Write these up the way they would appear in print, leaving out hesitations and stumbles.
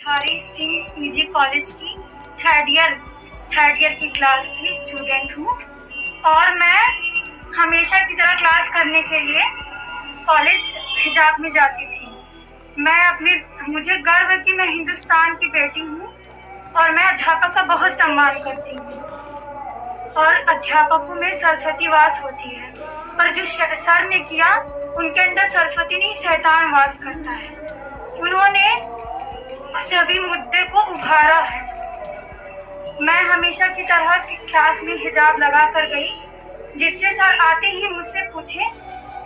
Hari Singh PG college की third year की class की स्टूडेंट हूँ और मैं हमेशा की तरह क्लास करने के लिए कॉलेज हिजाब में जाती थी। मुझे गर्व है कि मैं हिंदुस्तान की बेटी हूँ और मैं अध्यापक का बहुत सम्मान करती हूँ और अध्यापकों में सरस्वती वास होती है, पर जो सर ने किया उनके अंदर सरस्वती नहीं शैतान वास करता है। उन्होंने सभी मुद्दे को उभारा है। मैं हमेशा की तरह क्लास में हिजाब लगा कर गई, जिससे सर आते ही मुझसे पूछे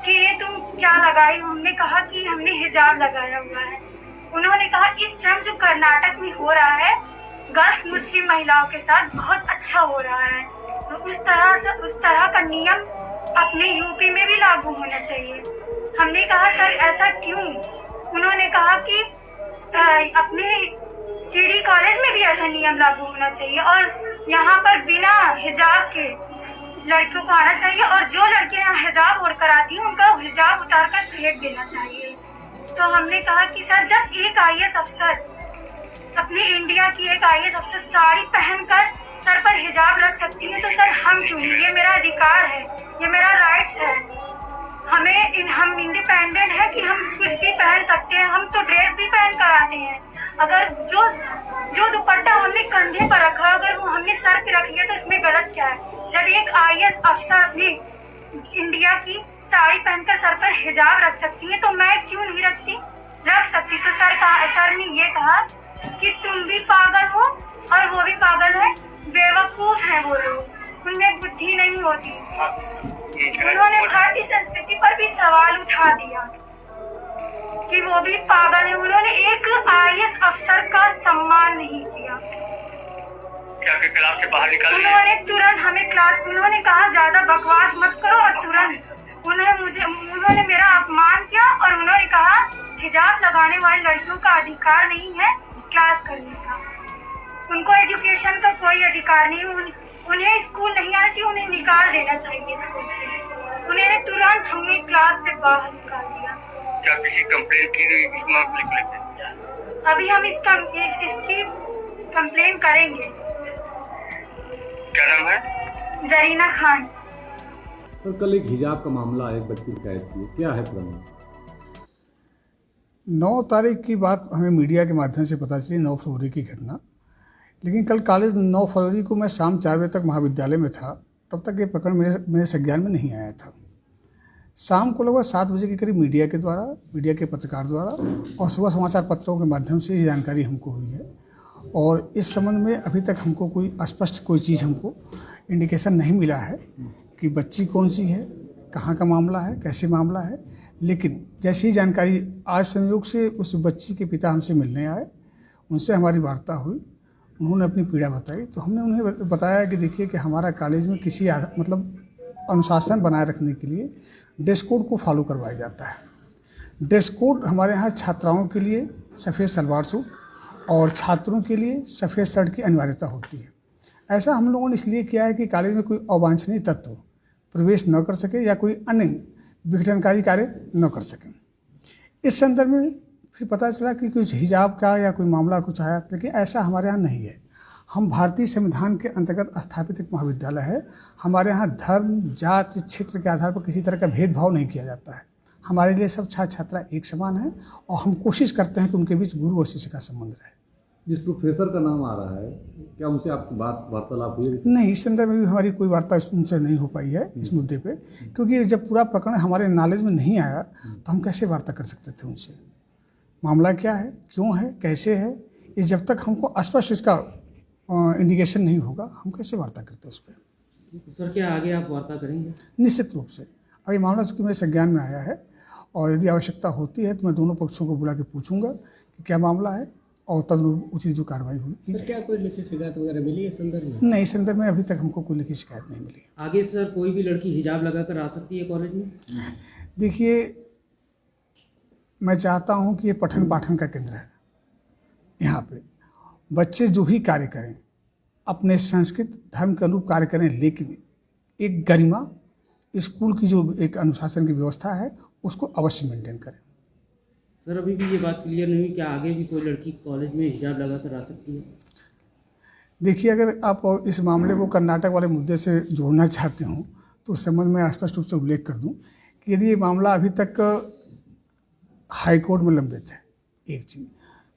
कि ये तुम क्या लगाई। हमने कहा कि हमने हिजाब लगाया हुआ है। उन्होंने कहा इस टाइम जो कर्नाटक में हो रहा है गर्ल्स मुस्लिम महिलाओं के साथ बहुत अच्छा हो रहा है, तो उस तरह का नियम अपने यूपी में भी लागू होना चाहिए। हमने कहा सर ऐसा क्यों? उन्होंने कहा कि अपने टीडी कॉलेज में भी ऐसा नियम लागू होना चाहिए और यहाँ पर बिना हिजाब के लड़कियों को आना चाहिए और जो लड़कियाँ हिजाब ओढ़ कर आती हैं उनका हिजाब उतार कर फेंक देना चाहिए। तो हमने कहा कि सर जब एक आईएएस अफसर, अपने इंडिया की एक आईएएस अफसर साड़ी पहनकर सर पर हिजाब रख सकती है तो सर हम क्यों नहीं? ये मेरा अधिकार है, ये मेरा राइट्स है। हम इंडिपेंडेंट है कि हम कुछ भी पहन सकते हैं। हम तो ड्रेस भी पहन कर आते हैं। अगर जो दुपट्टा हमने कंधे पर रखा, अगर वो हमने सर पे रख लिया तो इसमें गलत क्या है? जब एक आईएएस अफसर अपनी इंडिया की साड़ी पहनकर सर पर हिजाब रख सकती है तो मैं क्यों नहीं रख सकती? तो सर ने ये कहा कि तुम भी पागल हो और वो भी पागल है, बेवकूफ है वो लोग, उनमें बुद्धि नहीं होती। उन्होंने भारतीय संस्कृति पर भी सवाल उठा दिया कि वो भी पागल है। उन्होंने एक आईएएस अफसर का सम्मान नहीं किया। क्या के क्लास से बाहर निकाल दिया? उन्होंने तुरंत हमें उन्होंने कहा ज्यादा बकवास मत करो और तुरंत उन्होंने मेरा अपमान किया और उन्होंने कहा हिजाब लगाने वाली लड़कियों का अधिकार नहीं है क्लास करने का, उनको एजुकेशन का कोई अधिकार नहीं, उन्हें स्कूल नहीं आना चाहिए, उन्हें निकाल देना चाहिए स्कूल से। उन्हें तुरंत हमें क्लास से बाहर निकाल दिया। क्या किसी कंप्लेंट की इस मामले को लेकर? अभी हम इसकी कंप्लेन करेंगे। क्या नाम है? जरीना खान। तो कल एक हिजाब का मामला एक बच्ची ने शिकायत की, क्या है पूरा? 9 तारीख की बात हमें मीडिया के माध्यम से पता चली, 9 फरवरी की घटना। लेकिन कल कॉलेज 9 फरवरी को मैं शाम 4 बजे तक महाविद्यालय में था, तब तक ये प्रकरण मेरे संज्ञान में नहीं आया था। शाम को लगभग 7 बजे के करीब मीडिया के पत्रकार द्वारा और सुबह समाचार पत्रों के माध्यम से ये जानकारी हमको हुई है और इस संबंध में अभी तक हमको कोई स्पष्ट चीज़ हमको इंडिकेशन नहीं मिला है कि बच्ची कौन सी है, कहाँ का मामला है, कैसे मामला है। लेकिन जैसी जानकारी आज संयोग से उस बच्ची के पिता हमसे मिलने आए, उनसे हमारी वार्ता हुई, उन्होंने अपनी पीड़ा बताई, तो हमने उन्हें बताया कि देखिए कि हमारा कॉलेज में किसी अनुशासन बनाए रखने के लिए ड्रेस कोड को फॉलो करवाया जाता है। ड्रेस कोड हमारे यहाँ छात्राओं के लिए सफ़ेद सलवार सूट और छात्रों के लिए सफ़ेद शर्ट की अनिवार्यता होती है। ऐसा हम लोगों ने इसलिए किया है कि कॉलेज में कोई अवांछनीय तत्व प्रवेश न कर सके या कोई अन्य विघटनकारी कार्य न कर सकें। इस संदर्भ में फिर पता चला कि कुछ हिजाब का या कोई मामला कुछ आया, लेकिन ऐसा हमारे यहाँ नहीं है। हम भारतीय संविधान के अंतर्गत स्थापित एक महाविद्यालय है। हमारे यहाँ धर्म, जाति, क्षेत्र के आधार पर किसी तरह का भेदभाव नहीं किया जाता है। हमारे लिए सब छात्र छात्रा एक समान है और हम कोशिश करते हैं कि उनके बीच गुरु और शिष्य का संबंध रहे। जिस प्रोफेसर का नाम आ रहा है, क्या उनसे आपकी वार्तालाप हुई? नहीं, इस संदर्भ में भी हमारी कोई वार्ता उनसे नहीं हो पाई है इस मुद्दे पे, क्योंकि जब पूरा प्रकरण हमारे नॉलेज में नहीं आया तो हम कैसे वार्ता कर सकते थे उनसे। मामला क्या है, क्यों है, कैसे है, ये जब तक हमको स्पष्ट इसका इंडिकेशन नहीं होगा हम कैसे वार्ता करते उस पर। सर क्या आगे आप वार्ता करेंगे? निश्चित रूप से। अभी मामला चूँकि मेरे संज्ञान में आया है और यदि आवश्यकता होती है तो मैं दोनों पक्षों को बुला के पूछूंगा कि क्या मामला है और तदनुरूप उचित जो कार्रवाई होगी। सर क्या कोई लिखित शिकायत वगैरह मिली है इस संदर्भ में? नहीं, इस संदर्भ में अभी तक हमको कोई लिखित शिकायत नहीं मिली है। आगे सर कोई भी लड़की हिजाब लगाकर आ सकती है कॉलेज में? देखिए, मैं चाहता हूँ कि ये पठन पाठन का केंद्र है। यहाँ पे बच्चे जो भी कार्य करें अपने संस्कृत धर्म के अनुरूप कार्य करें, लेकिन एक गरिमा, स्कूल की जो एक अनुशासन की व्यवस्था है उसको अवश्य मेंटेन करें। सर अभी भी ये बात क्लियर नहीं हुई क्या आगे भी कोई लड़की कॉलेज में हिजाब लगाकर आ सकती है? देखिए, अगर आप इस मामले को कर्नाटक वाले मुद्दे से जोड़ना चाहते हो तो उस संबंध में स्पष्ट रूप से उल्लेख कर दूं कि यदि ये मामला अभी तक हाई कोर्ट में लंबित है, एक चीज़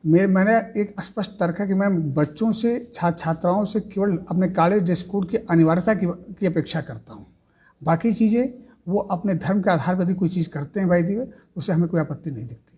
मैंने एक स्पष्ट तर्क है कि मैं बच्चों से छात्राओं से केवल अपने कॉलेज ड्रेस कोड की अनिवार्यता की अपेक्षा करता हूँ। बाकी चीज़ें वो अपने धर्म के आधार पर यदि कोई चीज़ करते हैं भाई दिवे, उससे हमें कोई आपत्ति नहीं दिखती।